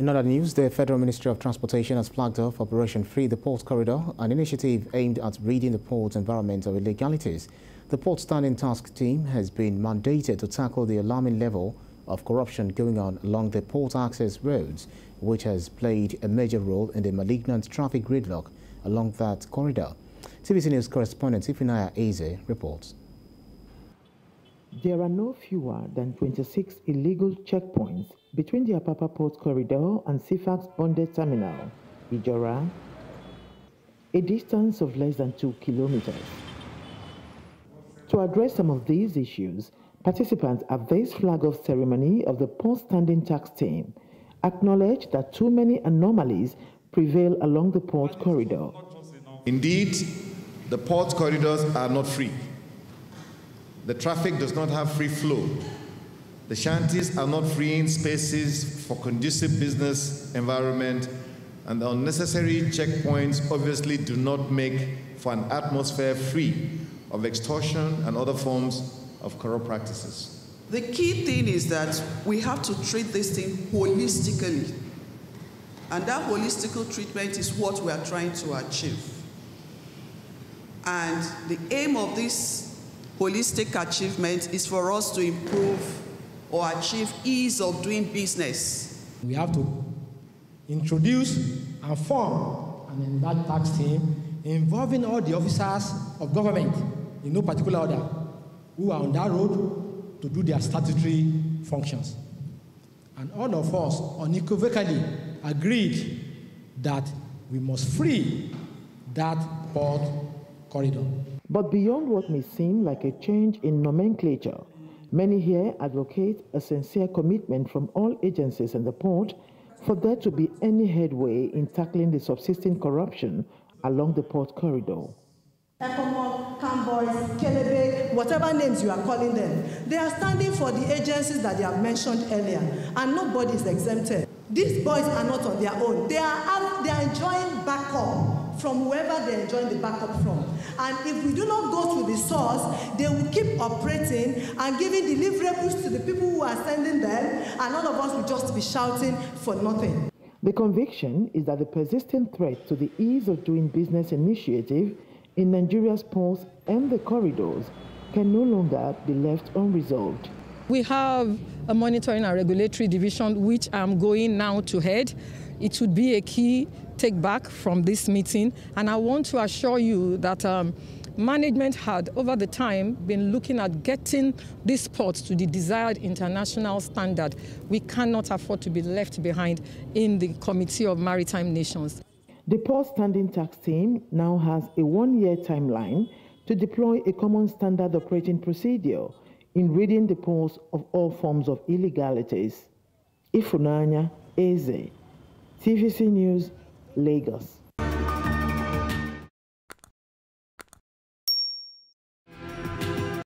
In other news, the Federal Ministry of Transportation has flagged off Operation Free the Port Corridor, an initiative aimed at ridding the port's environment of illegalities. The Port Standing Task Team has been mandated to tackle the alarming level of corruption going on along the port access roads, which has played a major role in the malignant traffic gridlock along that corridor. TVC News correspondent Ifunaya Eze reports. There are no fewer than 26 illegal checkpoints between the Apapa Port Corridor and CFAX Bonded Terminal, Ijora, a distance of less than 2 kilometers. To address some of these issues, participants at this flag-off ceremony of the Port Standing Task Team acknowledged that too many anomalies prevail along the port corridor. Indeed, the port corridors are not free. The traffic does not have free flow. The shanties are not freeing spaces for conducive business environment, and the unnecessary checkpoints obviously do not make for an atmosphere free of extortion and other forms of corrupt practices. The key thing is that we have to treat this thing holistically. And that holistic treatment is what we are trying to achieve. And the aim of this holistic achievement is for us to improve or achieve ease of doing business. We have to introduce and form an embarked tax team involving all the officers of government in no particular order who are on that road to do their statutory functions. And all of us unequivocally agreed that we must free that port corridor. But beyond what may seem like a change in nomenclature, many here advocate a sincere commitment from all agencies in the port for there to be any headway in tackling the subsisting corruption along the port corridor. Ecomog, Camboys, Kelebe, whatever names you are calling them, they are standing for the agencies that they have mentioned earlier, and nobody is exempted. These boys are not on their own. They are enjoying backup from whoever they are enjoying the backup from. And if we do not go to the source, they will keep operating and giving deliverables to the people who are sending them, and all of us will just be shouting for nothing. The conviction is that the persistent threat to the ease of doing business initiative in Nigeria's ports and the corridors can no longer be left unresolved. We have a monitoring and regulatory division which I'm going now to head. It would be a key take back from this meeting, and I want to assure you that management had over the time been looking at getting this port to the desired international standard. We cannot afford to be left behind in the Committee of Maritime Nations. The Port Standing Tax Team now has a one-year timeline to deploy a common standard operating procedure in ridding the ports of all forms of illegalities. Ifunaya Eze, TVC News, Lagos.